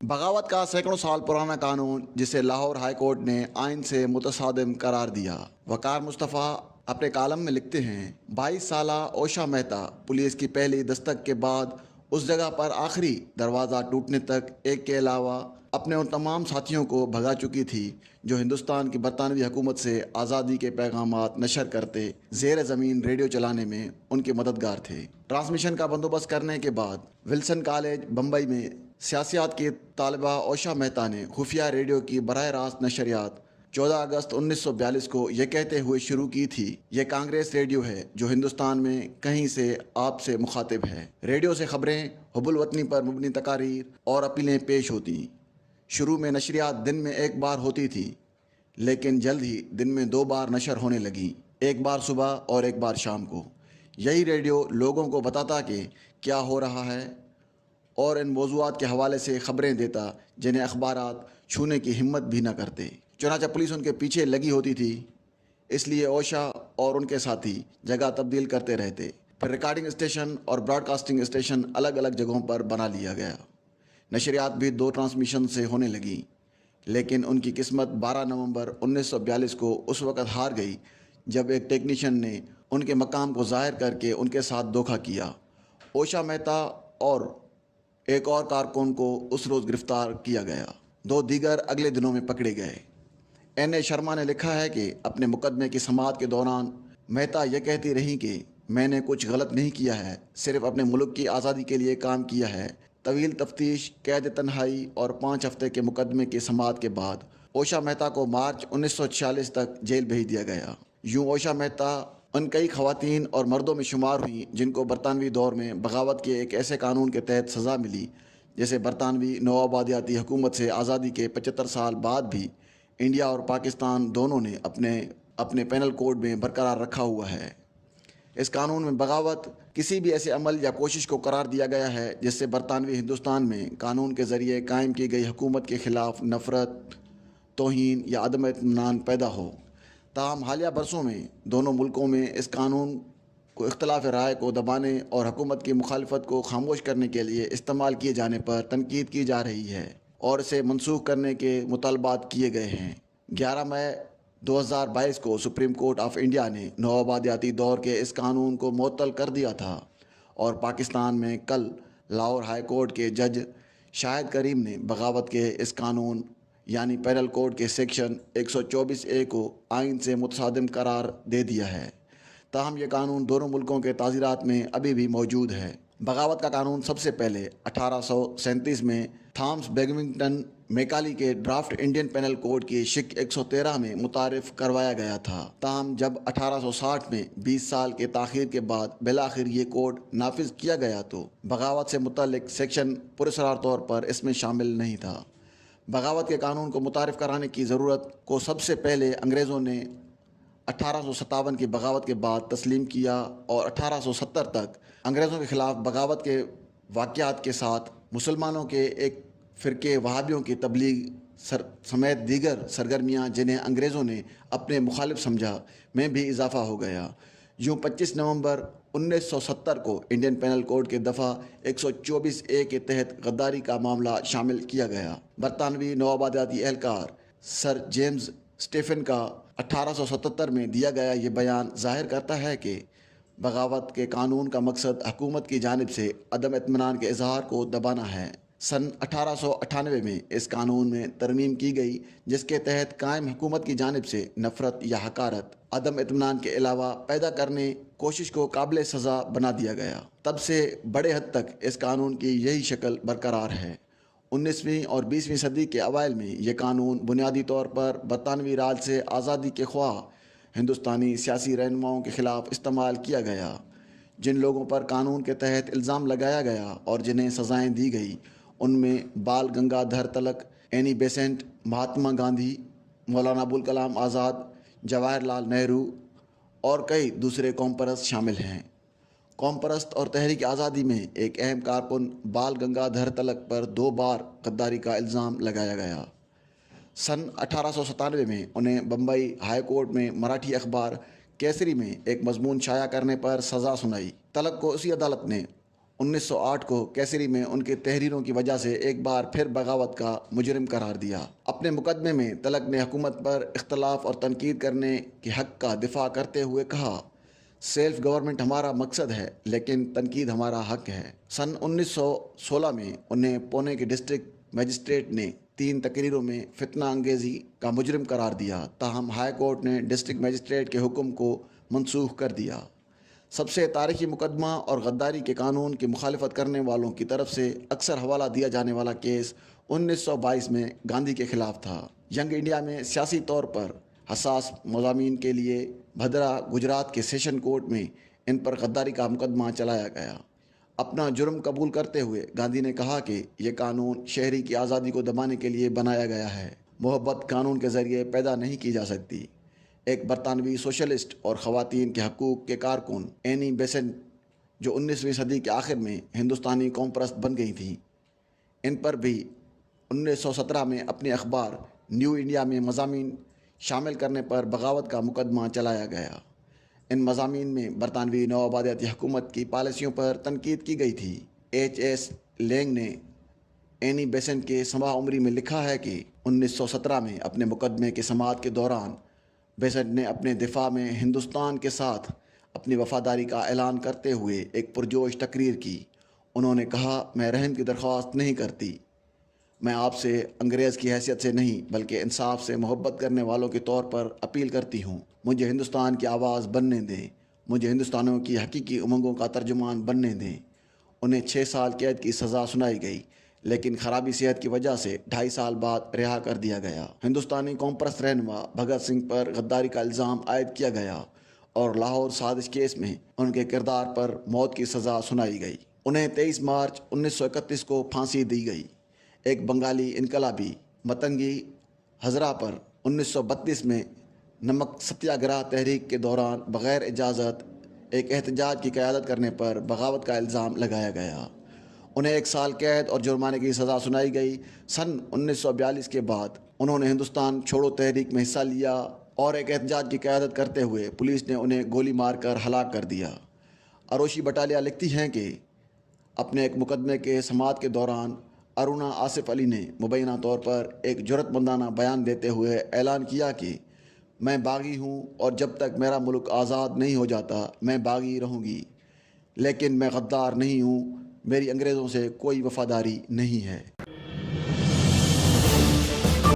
बगावत का सैकड़ों साल पुराना कानून जिसे लाहौर हाई कोर्ट ने आइन से मुतसादिम करार दिया। वकार मुस्तफ़ा अपने कालम में लिखते हैं, 22 साला ओशा मेहता पुलिस की पहली दस्तक के बाद उस जगह पर आखिरी दरवाज़ा टूटने तक एक के अलावा अपने उन तमाम साथियों को भगा चुकी थी जो हिंदुस्तान की बरतानवी हुकूमत से आज़ादी के पैगामात नशर करते ज़ेर ज़मीन रेडियो चलाने में उनके मददगार थे। ट्रांसमिशन का बंदोबस्त करने के बाद विल्सन कॉलेज बम्बई में सियासियात की तालिबा ओशा मेहता ने खुफिया रेडियो की बराह रास्त नशरियात 14 अगस्त 1942 को यह कहते हुए शुरू की थी, यह कांग्रेस रेडियो है जो हिंदुस्तान में कहीं से आपसे मुखातिब है। रेडियो से खबरें, हुब्बुल वतनी पर मुबनी तकारीर और अपीलें पेश होती। शुरू में नशरियात दिन में एक बार होती थी, लेकिन जल्द ही दिन में 2 बार नशर होने लगी, एक बार सुबह और एक बार शाम को। यही रेडियो लोगों को बताता कि क्या हो रहा है और इन मौज़ूआत के हवाले से खबरें देता जिन्हें अखबारात छूने की हिम्मत भी न करते। चुनांचे पुलिस उनके पीछे लगी होती थी, इसलिए ओशा और उनके साथी जगह तब्दील करते रहते। फिर रिकॉर्डिंग स्टेशन और ब्रॉडकास्टिंग स्टेशन अलग अलग जगहों पर बना लिया गया। नशरियात भी 2 ट्रांसमिशन से होने लगी, लेकिन उनकी किस्मत 12 नवंबर 1942 को उस वक़्त हार गई जब एक टेक्नीशियन ने उनके मकाम को ज़ाहिर करके उनके साथ धोखा किया। ओशा मेहता और एक और कारकुन को उस रोज़ गिरफ्तार किया गया। 2 दीगर अगले दिनों में पकड़े गए। N.A. शर्मा ने लिखा है कि अपने मुकदमे की समाअत के दौरान मेहता यह कहती रहीं कि मैंने कुछ गलत नहीं किया है, सिर्फ अपने मुल्क की आज़ादी के लिए काम किया है। तवील तफ्तीश, कैद तन्हाई और 5 हफ्ते के मुकदमे की समाअत के बाद ओशा मेहता को मार्च 1946 तक जेल भेज दिया गया। यूँ ओशा मेहता उन कई ख़वातीन और मर्दों में शुमार हुई जिनको बरतानवी दौर में बगावत के एक ऐसे कानून के तहत सज़ा मिली जैसे बरतानवी नौआबादियाती हुकूमत से आज़ादी के 75 साल बाद भी इंडिया और पाकिस्तान दोनों ने अपने पेनल कोड में बरकरार रखा हुआ है। इस कानून में बगावत किसी भी ऐसे अमल या कोशिश को करार दिया गया है जिससे बरतानवी हिंदुस्तान में कानून के ज़रिए कायम की गई हुकूमत के ख़िलाफ़ नफ़रत, तौहीन या अदम इत्मीनान पैदा हो। ताहम हालिया बरसों में दोनों मुल्कों में इस कानून को इख्तलाफ राय को दबाने और हुकूमत की मुखालफत को खामोश करने के लिए इस्तेमाल किए जाने पर तनकीद की जा रही है और इसे मनसूख करने के मुतालबात किए गए हैं। 11 मई 2022 को सुप्रीम कोर्ट ऑफ इंडिया ने नौआबादियाती दौर के इस कानून को मुअत्तल कर दिया था और पाकिस्तान में कल लाहौर हाई कोर्ट के जज शाहिद करीम ने बगावत के इस कानून यानी पेनल कोड के सेक्शन 124A को आइन से मुतसादिम करार दे दिया है। ताहम ये कानून दोनों मुल्कों के ताज़ीरात में अभी भी मौजूद है। बगावत का कानून सबसे पहले 1837 में थॉमस बेगमिंगटन मैकाली के ड्राफ्ट इंडियन पेनल कोड की शिक 113 में मुतारिफ करवाया गया था। ताहम जब 1860 में 20 साल के ताख़ीर के बाद बिलाखिर ये कोड नाफिज किया गया तो बगावत से मुतल्लिक सेक्शन पुरस्कार तौर पर इसमें शामिल नहीं था। बगावत के कानून को मुतारिफ कराने की ज़रूरत को सबसे पहले अंग्रेज़ों ने 1857 की बगावत के बाद तस्लीम किया और 1870 तक अंग्रेज़ों के ख़िलाफ़ बगावत के वाक़यात के साथ मुसलमानों के एक फ़िरके वहाबियों की तबलीग समेत दीगर सरगर्मियाँ जिन्हें अंग्रेज़ों ने अपने मुखालिफ समझा में भी इजाफ़ा हो गया। यूँ 25 नवंबर 1970 को इंडियन पेनल कोड के दफ़ा 124A के तहत गद्दारी का मामला शामिल किया गया। बरतानवी नौआबादियाती एहलकार सर जेम्स स्टेफन का 1877 में दिया गया ये बयान ज़ाहिर करता है कि बगावत के कानून का मकसद हुकूमत की जानिब से अदम इत्मीनान के इजहार को दबाना है। सन 1898 में इस कानून में तरमीम की गई जिसके तहत कायम हुकूमत की जानिब से नफ़रत या हकारत, अदम इत्मीनान के अलावा पैदा करने कोशिश को काबिल सज़ा बना दिया गया। तब से बड़े हद तक इस कानून की यही शक्ल बरकरार है। 19वीं और 20वीं सदी के अवाइल में ये कानून बुनियादी तौर पर बरतानवी राज से आज़ादी के ख्वाह हिंदुस्तानी सियासी रहनुमाओं के ख़िलाफ़ इस्तेमाल किया गया। जिन लोगों पर कानून के तहत इल्ज़ाम लगाया गया और जिन्हें सज़ाएँ दी गई उनमें बाल गंगाधर तिलक, एनी बेसेंट, महात्मा गांधी, मौलाना अबुल कलाम आज़ाद, जवाहरलाल नेहरू और कई दूसरे कौम परस्त शामिल हैं। कौम परस्त और तहरीक आज़ादी में एक अहम कारकुन बाल गंगाधर तिलक पर 2 बार गद्दारी का इल्ज़ाम लगाया गया। सन 1897 में उन्हें बम्बई हाई कोर्ट में मराठी अखबार केसरी में एक मजमून शाया करने पर सज़ा सुनाई। तिलक को उसी अदालत ने 1908 کو کیسری میں ان کی تحریروں کی وجہ سے ایک بار پھر بغاوت کا مجرم قرار دیا۔ اپنے مقدمے میں تلک نے حکومت پر اختلاف اور تنقید کرنے کے حق کا دفاع کرتے ہوئے کہا، سیلف گورنمنٹ ہمارا مقصد ہے لیکن تنقید ہمارا حق ہے۔ سن 1916 میں انہیں پونے کے ڈسٹرکٹ مجسٹریٹ نے 3 تقریروں میں فتنہ انگیزی کا مجرم قرار دیا، تاہم ہائی کورٹ نے ڈسٹرکٹ مجسٹریٹ کے حکم کو منسوخ کر دیا۔ سب سے تاریخی مقدمہ اور غداری کے قانون کی مخالفت کرنے والوں کی طرف سے اکثر حوالہ دیا جانے والا کیس 1922 میں گاندھی کے خلاف تھا۔ ینگ انڈیا میں سیاسی طور پر حساس مضامین کے لیے بھدرا گجرات کے سیشن کورٹ میں ان پر غداری کا مقدمہ چلایا گیا۔ اپنا جرم قبول کرتے ہوئے گاندھی نے کہا کہ یہ قانون شہری کی آزادی کو دبانے کے لیے بنایا گیا ہے، محبت قانون کے ذریعے پیدا نہیں کی جا سکتی۔ ایک برطانوی سوشلسٹ اور خواتین کے حقوق کے کارکن اینی بیسنٹ، جو 19ویں صدی کے آخر میں ہندوستانی قوم پرست بن گئی تھیں، ان پر بھی 1917 میں اپنے اخبار نیو انڈیا میں مضامین شامل کرنے پر بغاوت کا مقدمہ چلایا گیا۔ ان مضامین میں برطانوی نوآبادیاتی حکومت کی پالیسیوں پر تنقید کی گئی تھی۔ ایچ ایس لینگ نے اینی بیسنٹ کے سماع عمری میں لکھا ہے کہ 1917 میں اپنے مقدمے کے سماعت کے دوران بیسنٹ نے اپنے دفاع میں ہندوستان کے ساتھ اپنی وفاداری کا اعلان کرتے ہوئے ایک پرجوش تقریر کی۔ انہوں نے کہا، میں رحم کی درخواست نہیں کرتی، میں آپ سے انگریز کی حیثیت سے نہیں بلکہ انصاف سے محبت کرنے والوں کے طور پر اپیل کرتی ہوں۔ مجھے ہندوستان کی آواز بننے دیں، مجھے ہندوستانیوں کی حقیقی امنگوں کا ترجمان بننے دیں۔ انہیں 6 سال قید کی سزا سنائی گئی، لیکن خرابی صحت کی وجہ سے 2.5 سال بعد رہا کر دیا گیا۔ ہندوستانی قوم پرست رہنما بھگت سنگھ پر غداری کا الزام عائد کیا گیا اور لاہور سازش کیس میں ان کے کردار پر موت کی سزا سنائی گئی۔ انہیں 23 مارچ 1931 کو پھانسی دی گئی۔ ایک بنگالی انقلابی متنگی ہزرا پر 1932 میں نمک ستیا گرہ تحریک کے دوران بغیر اجازت ایک احتجاج کی قیادت کرنے پر بغاوت کا الزام لگایا گیا۔ انہیں 1 سال قید اور جرمانے کی سزا سنائی گئی۔ سن 1942 کے بعد انہوں نے ہندوستان چھوڑو تحریک میں حصہ لیا اور ایک احتجاج کی قیادت کرتے ہوئے پولیس نے انہیں گولی مار کر ہلاک کر دیا۔ اروشی بٹالیا لکھتی ہیں کہ اپنے ایک مقدمے کے سماعت کے دوران ارونا آصف علی نے مبینہ طور پر ایک جرأت مندانہ بیان دیتے ہوئے اعلان کیا کہ میں باغی ہوں اور جب تک میرا ملک آزاد نہیں ہو جاتا میں باغی رہوں گی، لیکن میں غدار نہیں ہوں، میری انگریزوں سے کوئی وفاداری نہیں ہے۔